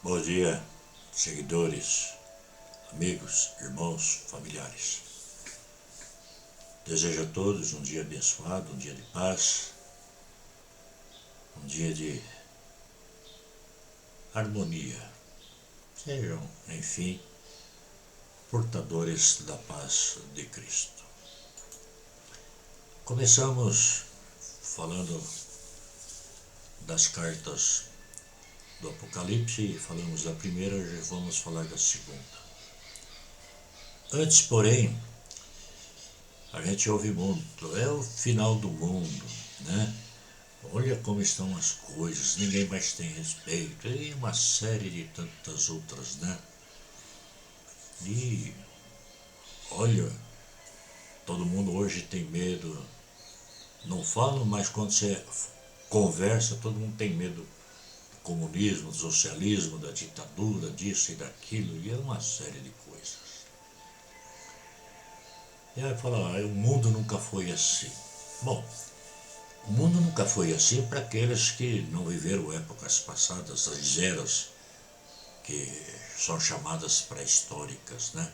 Bom dia, seguidores, amigos, irmãos, familiares. Desejo a todos um dia abençoado, um dia de paz, um dia de harmonia. Sejam, enfim, portadores da paz de Cristo. Começamos falando das cartas do Apocalipse e falamos da primeira, já vamos falar da segunda. Antes, porém, a gente ouve muito, é o final do mundo, né? Olha como estão as coisas, ninguém mais tem respeito, e uma série de tantas outras, né? E olha, todo mundo hoje tem medo, não falam, mas quando você conversa, todo mundo tem medo do comunismo, do socialismo, da ditadura, disso e daquilo, e é uma série de coisas. E aí fala, o mundo nunca foi assim. Bom, o mundo nunca foi assim para aqueles que não viveram épocas passadas, as eras que são chamadas pré-históricas, né?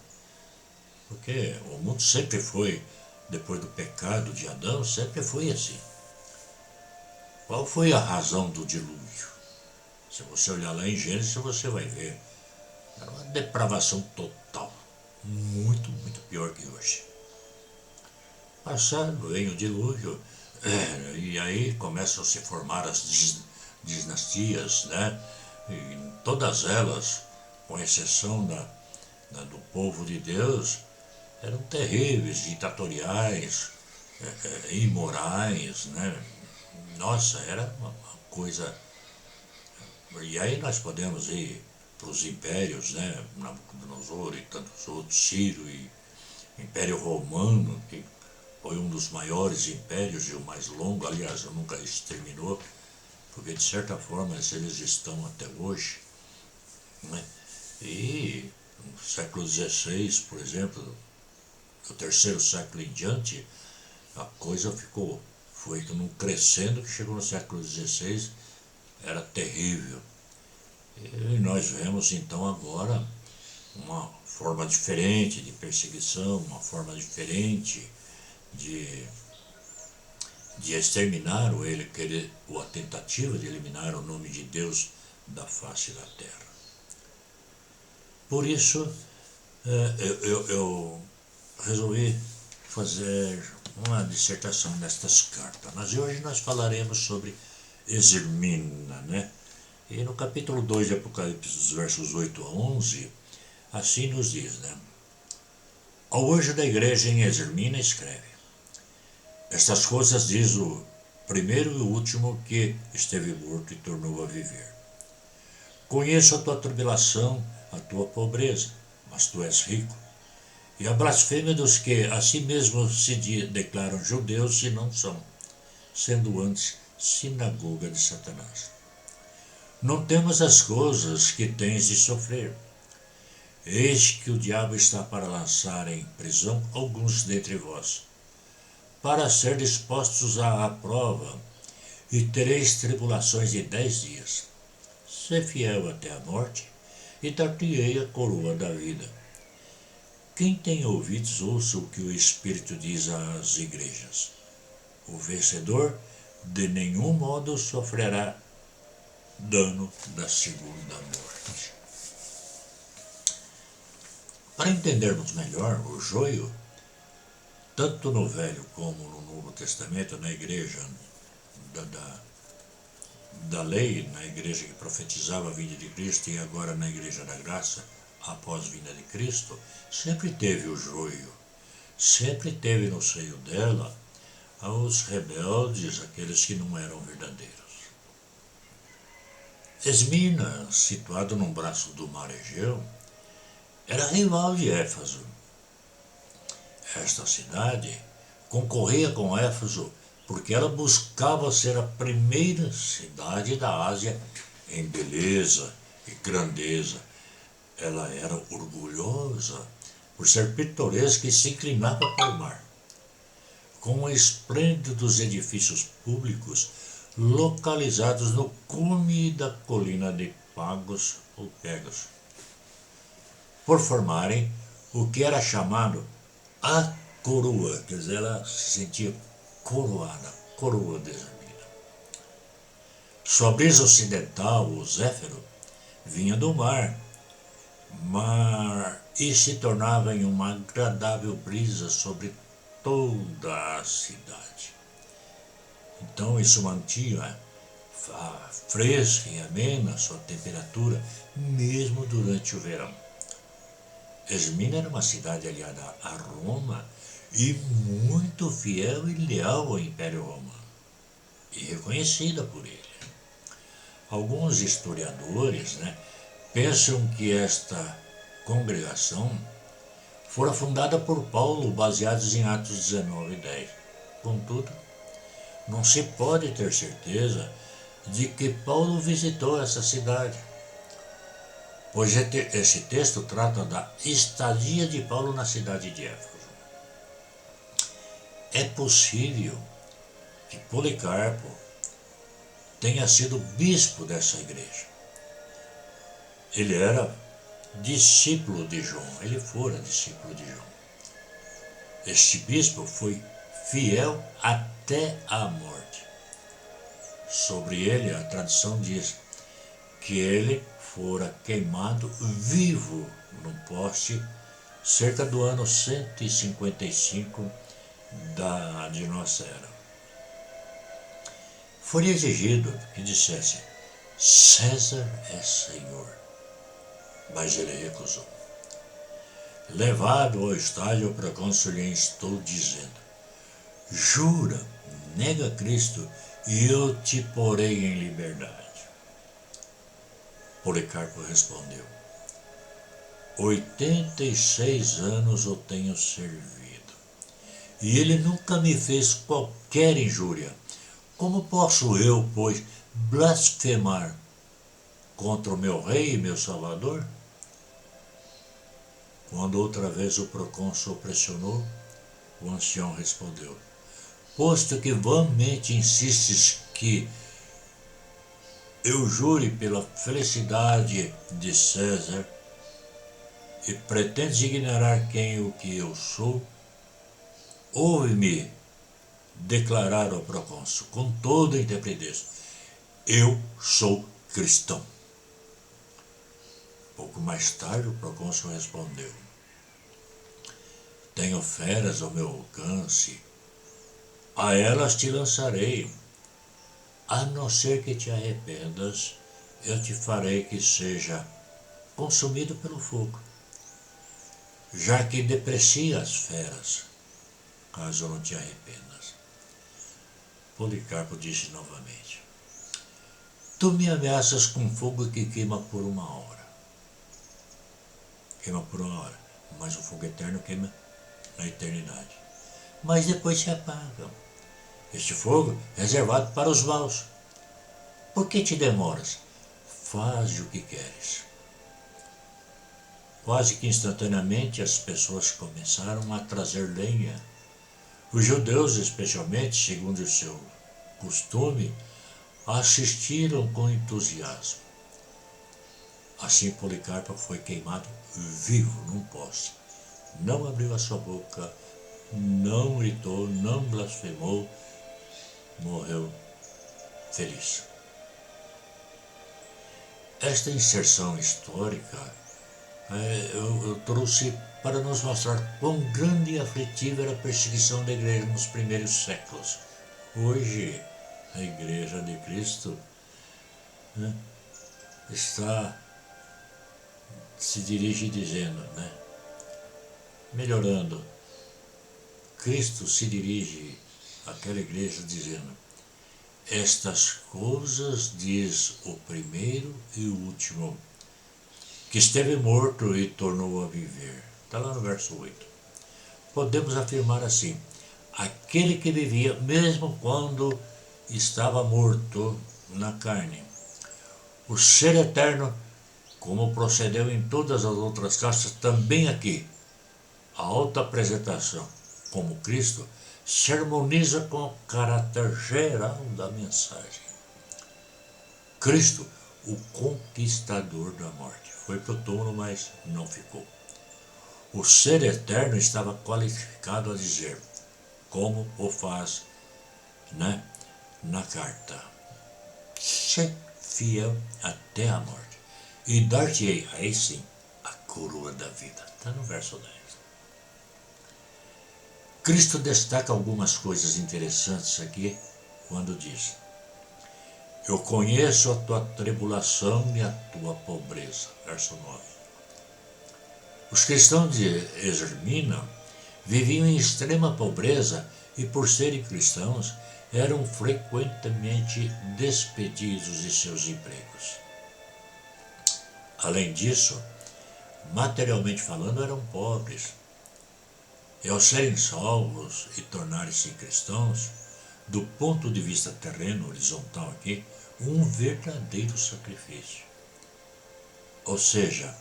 Porque o mundo sempre foi, depois do pecado de Adão, sempre foi assim. Qual foi a razão do dilúvio? Se você olhar lá em Gênesis, você vai ver. Era uma depravação total. Muito, muito pior que hoje. Passando, vem o dilúvio, e aí começam a se formar as dinastias, né? E todas elas, com exceção do povo de Deus, eram terríveis, ditatoriais, imorais, né? Nossa, era uma coisa. E aí nós podemos ir para os impérios, né? Nabucodonosor e tantos outros, Ciro e Império Romano, que foi um dos maiores impérios e o mais longo, aliás, nunca exterminou, porque de certa forma eles estão até hoje, né? E no século XVI, por exemplo, do terceiro século em diante, a coisa foi crescendo, que chegou no século XVI, era terrível. E nós vemos então agora uma forma diferente de perseguição, uma forma diferente de exterminar ou a tentativa de eliminar o nome de Deus da face da terra. Por isso, eu resolvi fazer uma dissertação nestas cartas. Mas hoje nós falaremos sobre Esmirna, né? E no capítulo 2 de Apocalipse, dos versos 8 a 11, assim nos diz, né? Ao anjo da igreja em Esmirna escreve: estas coisas diz o primeiro e o último que esteve morto e tornou a viver. Conheço a tua tribulação, a tua pobreza, mas tu és rico, e a blasfêmia dos que a si mesmos se declaram judeus e não são, sendo antes sinagoga de Satanás. Não temas as coisas que tens de sofrer. Eis que o diabo está para lançar em prisão alguns dentre vós, para ser dispostos à prova, e tereis tribulações de 10 dias. Sê fiel até a morte, e dar-te-ei a coroa da vida. Quem tem ouvidos, ouça o que o Espírito diz às igrejas. O vencedor de nenhum modo sofrerá dano da segunda morte. Para entendermos melhor o joio, tanto no Velho como no Novo Testamento, na igreja da lei, na igreja que profetizava a vinda de Cristo, e agora na igreja da graça, após a vinda de Cristo, sempre teve o joio, sempre teve no seio dela os rebeldes, aqueles que não eram verdadeiros. Esmirna, situado num braço do mar Egeu, era rival de Éfeso. Esta cidade concorria com Éfeso porque ela buscava ser a primeira cidade da Ásia em beleza e grandeza. Ela era orgulhosa por ser pitoresca e se inclinava para o mar. Com esplêndidos edifícios públicos localizados no cume da colina de pagos ou pegos, por formarem o que era chamado a coroa, quer dizer, ela se sentia coroada, coroa de Esmirna. Sua brisa ocidental, o Zéfiro, vinha do mar e se tornava em uma agradável brisa sobre toda a cidade. Então isso mantinha fresca e amena sua temperatura, mesmo durante o verão. Esmirna era uma cidade aliada a Roma e muito fiel e leal ao Império Romano, e reconhecida por ele. Alguns historiadores pensam que esta congregação fora fundada por Paulo, baseados em Atos 19:10. Contudo, não se pode ter certeza de que Paulo visitou essa cidade, pois esse texto trata da estadia de Paulo na cidade de Éfeso. É possível que Policarpo tenha sido bispo dessa igreja. Ele era discípulo de João, ele fora discípulo de João. Este bispo foi fiel até a morte. Sobre ele, a tradição diz que ele fora queimado vivo num poste cerca do ano 155 de nossa era. Foi exigido que dissesse: César é Senhor, mas ele recusou. Levado ao estádio, o procônsul lhe instou dizendo: jura, nega Cristo, e eu te porei em liberdade. Policarpo respondeu: 86 anos o tenho servido, e ele nunca me fez qualquer injúria. Como posso eu, pois, blasfemar contra o meu rei e meu salvador? Quando outra vez o procônsul pressionou, o ancião respondeu: posto que vãmente insistes que eu jure pela felicidade de César e pretendes ignorar quem o que eu sou, ouve-me declarar ao procônsul com toda a intrepidez: eu sou cristão. Pouco mais tarde o procônsul respondeu: tenho feras ao meu alcance, a elas te lançarei. A não ser que te arrependas, eu te farei que seja consumido pelo fogo, já que deprecia as feras, caso não te arrependas. Policarpo disse novamente: tu me ameaças com fogo que queima por 1 hora. Queima por 1 hora, mas o fogo eterno queima na eternidade. Mas depois se apaga. Este fogo é reservado para os maus. Por que te demoras? Faze o que queres. Quase que instantaneamente as pessoas começaram a trazer lenha. Os judeus, especialmente, segundo o seu costume, assistiram com entusiasmo. Assim Policarpo foi queimado vivo num poste. Não abriu a sua boca, não gritou, não blasfemou, morreu feliz. Esta inserção histórica eu trouxe para nos mostrar quão grande e aflitiva era a perseguição da igreja nos primeiros séculos. Hoje, a Igreja de Cristo se dirige dizendo, melhorando. Cristo se dirige àquela igreja dizendo: estas coisas diz o primeiro e o último, que esteve morto e tornou a viver. Está lá no verso 8. Podemos afirmar assim: aquele que vivia mesmo quando estava morto na carne, o ser eterno, como procedeu em todas as outras castas, também aqui, a autoapresentação como Cristo se harmoniza com o caráter geral da mensagem. Cristo, o conquistador da morte. Foi para o túmulo, mas não ficou. O ser eterno estava qualificado a dizer, como o faz, né, na carta: ser fiel até a morte, e dar-te-ei, aí sim, a coroa da vida. Está no verso 10. Cristo destaca algumas coisas interessantes aqui quando diz: eu conheço a tua tribulação e a tua pobreza. Verso 9. Os cristãos de Esmirna viviam em extrema pobreza e, por serem cristãos, eram frequentemente despedidos de seus empregos. Além disso, materialmente falando, eram pobres. E ao serem salvos e tornarem-se cristãos, do ponto de vista terreno, horizontal aqui, um verdadeiro sacrifício. Ou seja,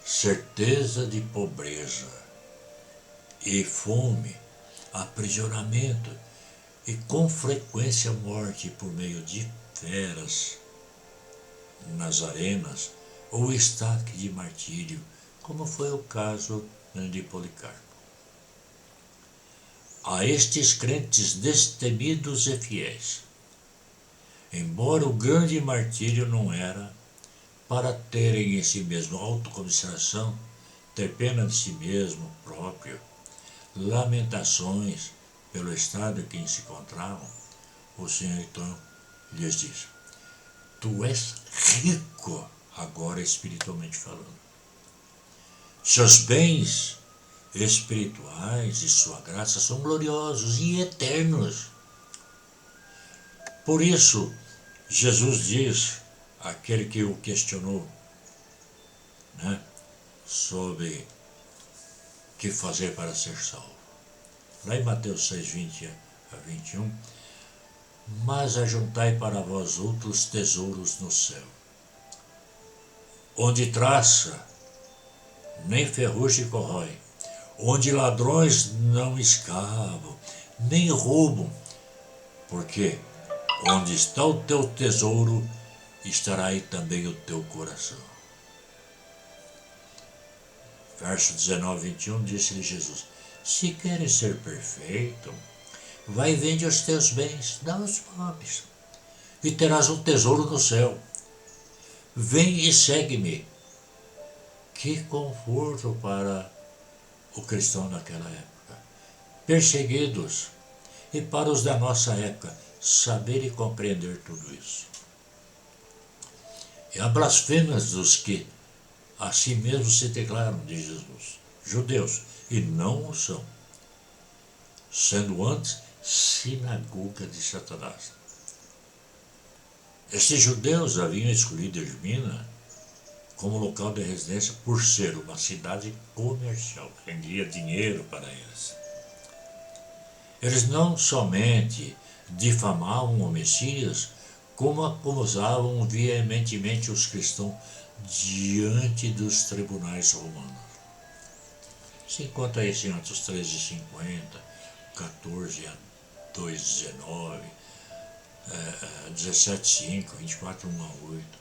certeza de pobreza e fome, aprisionamento e com frequência morte por meio de feras nas arenas ou estaque de martírio, como foi o caso de Policarpo. A estes crentes destemidos e fiéis, embora o grande martírio não era para terem em si mesmo autocomiseração, ter pena de si mesmo próprio, lamentações pelo estado em que se encontravam, o Senhor então lhes diz: tu és rico agora espiritualmente falando. Seus bens espirituais e sua graça são gloriosos e eternos. Por isso, Jesus diz àquele que o questionou, né, sobre o que fazer para ser salvo. Lá em Mateus 6, 20 a 21, mas ajuntai para vós outros tesouros no céu, onde traça, nem ferrugem corrói, onde ladrões não escavam, nem roubam, porque onde está o teu tesouro, estará aí também o teu coração. Verso 19, 21, disse-lhe Jesus: se queres ser perfeito, vai e vende os teus bens, dá aos pobres, e terás um tesouro no céu. Vem e segue-me. Que conforto para o cristão naquela época. Perseguidos, e para os da nossa época, saber e compreender tudo isso. E a blasfêmias dos que a si mesmos se declaram de Jesus, judeus, e não o são, sendo antes sinagoga de Satanás. Estes judeus haviam escolhido Esmirna como local de residência por ser uma cidade comercial, rendia dinheiro para eles. Eles não somente difamavam o Messias, como acusavam veementemente os cristãos diante dos tribunais romanos. Se encontra isso em Atos 13:50, 14 a 2:19, 17:5, 24:1 a 8.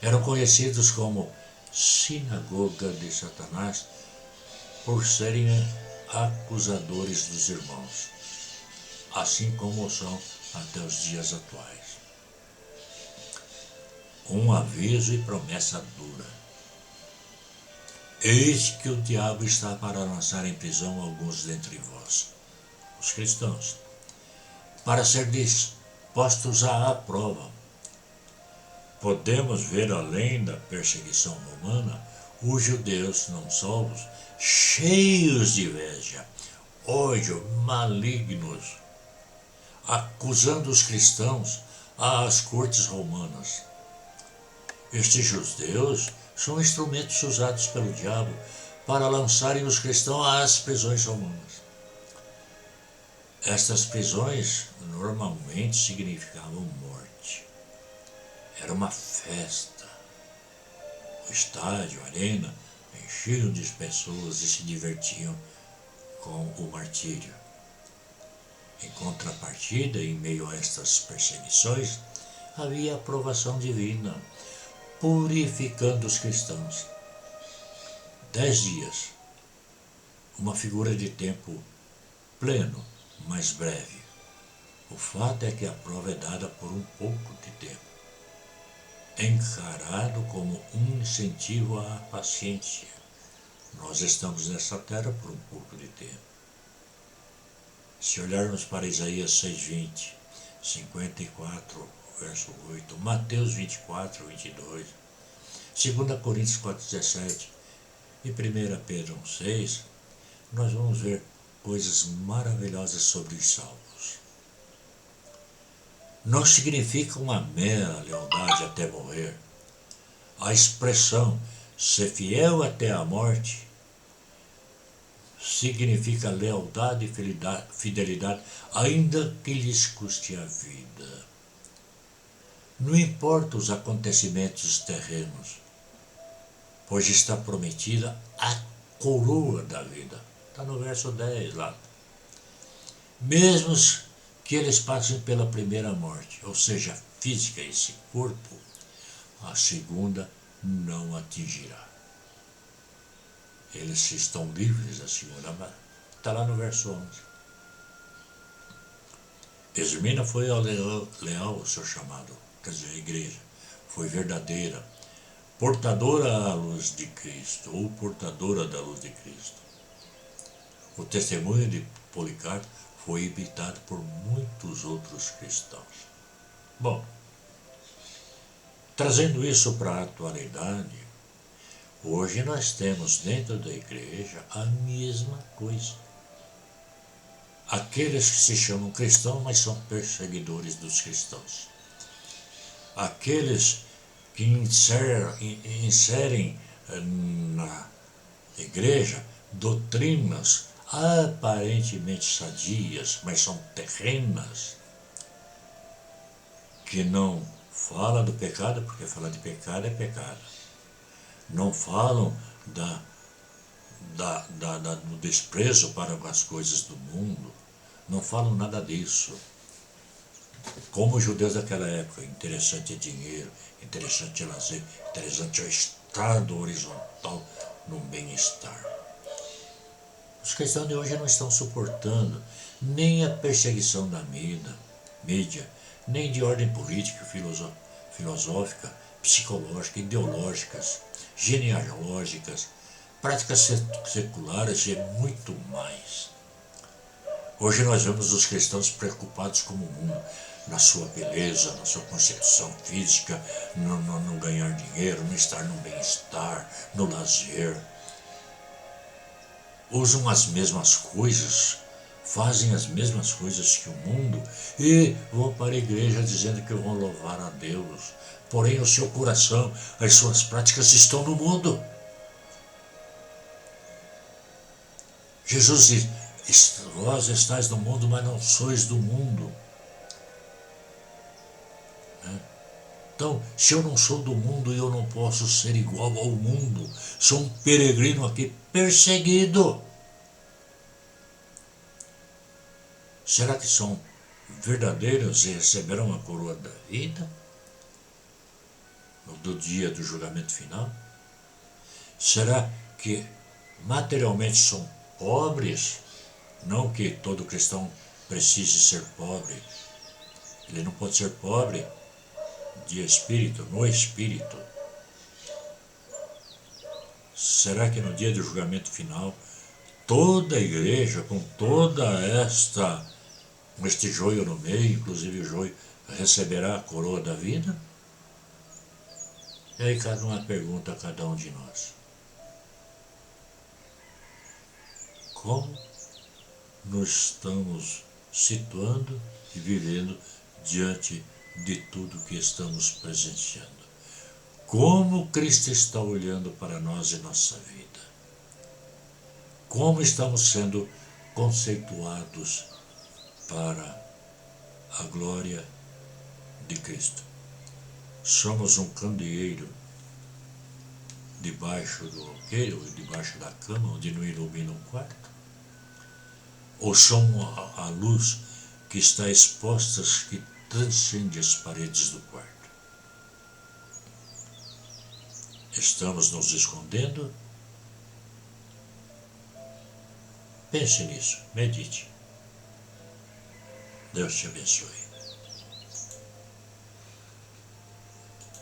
Eram conhecidos como sinagoga de Satanás por serem acusadores dos irmãos, assim como são até os dias atuais. Um aviso e promessa dura. Eis que o diabo está para lançar em prisão alguns dentre vós, os cristãos, para ser dispostos à prova. Podemos ver, além da perseguição romana, os judeus não salvos, cheios de inveja, ódio, malignos, acusando os cristãos às cortes romanas. Estes judeus são instrumentos usados pelo diabo para lançarem os cristãos às prisões romanas. Estas prisões normalmente significavam morte. Era uma festa. O estádio, a arena, enchiam de pessoas e se divertiam com o martírio. Em contrapartida, em meio a estas perseguições, havia aprovação divina, purificando os cristãos. 10 dias, uma figura de tempo pleno, mas breve. O fato é que a prova é dada por um pouco de tempo, encarado como um incentivo à paciência. Nós estamos nessa terra por um pouco de tempo. Se olharmos para Isaías 6:20, 54, verso 8, Mateus 24, 22, 2 Coríntios 4:17 e 1 Pedro 1:6, nós vamos ver coisas maravilhosas sobre os salvos. Não significa uma mera lealdade até morrer. A expressão ser fiel até a morte significa lealdade e fidelidade, ainda que lhes custe a vida. Não importa os acontecimentos terrenos, pois está prometida a coroa da vida. Está no verso 10 lá. Mesmo que eles passem pela primeira morte, ou seja, física, esse corpo, a segunda não atingirá. Eles estão livres da segunda, mas está lá no verso 11. Esmirna foi leal ao seu chamado, quer dizer, a igreja. Foi verdadeira, portadora à luz de Cristo, ou portadora da luz de Cristo. O testemunho de Policarpo foi imitado por muitos outros cristãos. Bom, trazendo isso para a atualidade, hoje nós temos dentro da igreja a mesma coisa. Aqueles que se chamam cristãos, mas são perseguidores dos cristãos. Aqueles que inserem na igreja doutrinas aparentemente sadias, mas são terrenas, que não falam do pecado, porque falar de pecado é pecado. Não falam do desprezo para as coisas do mundo, não falam nada disso. Como os judeus daquela época, interessante é dinheiro, interessante é lazer, interessante é o estado horizontal no bem-estar. Os cristãos de hoje não estão suportando nem a perseguição da mídia, nem de ordem política, filosófica, psicológica, ideológicas, genealógicas, práticas seculares e muito mais. Hoje nós vemos os cristãos preocupados com o mundo, na sua beleza, na sua concepção física, no ganhar dinheiro, no estar no bem-estar, no lazer. Usam as mesmas coisas, fazem as mesmas coisas que o mundo e vão para a igreja dizendo que vão louvar a Deus. Porém, o seu coração, as suas práticas estão no mundo. Jesus diz: vós estáis no mundo, mas não sois do mundo. Então, se eu não sou do mundo, eu não posso ser igual ao mundo. Sou um peregrino aqui, perseguido. Será que são verdadeiros e receberão a coroa da vida do dia do julgamento final? Será que materialmente são pobres? Não que todo cristão precise ser pobre. Ele não pode ser pobre de espírito, no espírito. Será que no dia do julgamento final, toda a igreja, com este joio no meio, inclusive o joio, receberá a coroa da vida? E aí cada uma pergunta a cada um de nós: como nos estamos situando e vivendo diante de tudo que estamos presenciando? Como Cristo está olhando para nós e nossa vida? Como estamos sendo conceituados para a glória de Cristo? Somos um candeeiro debaixo do alqueire ou debaixo da cama, onde não ilumina um quarto? Ou somos a luz que está exposta, que transcende as paredes do quarto. Estamos nos escondendo? Pense nisso, medite. Deus te abençoe.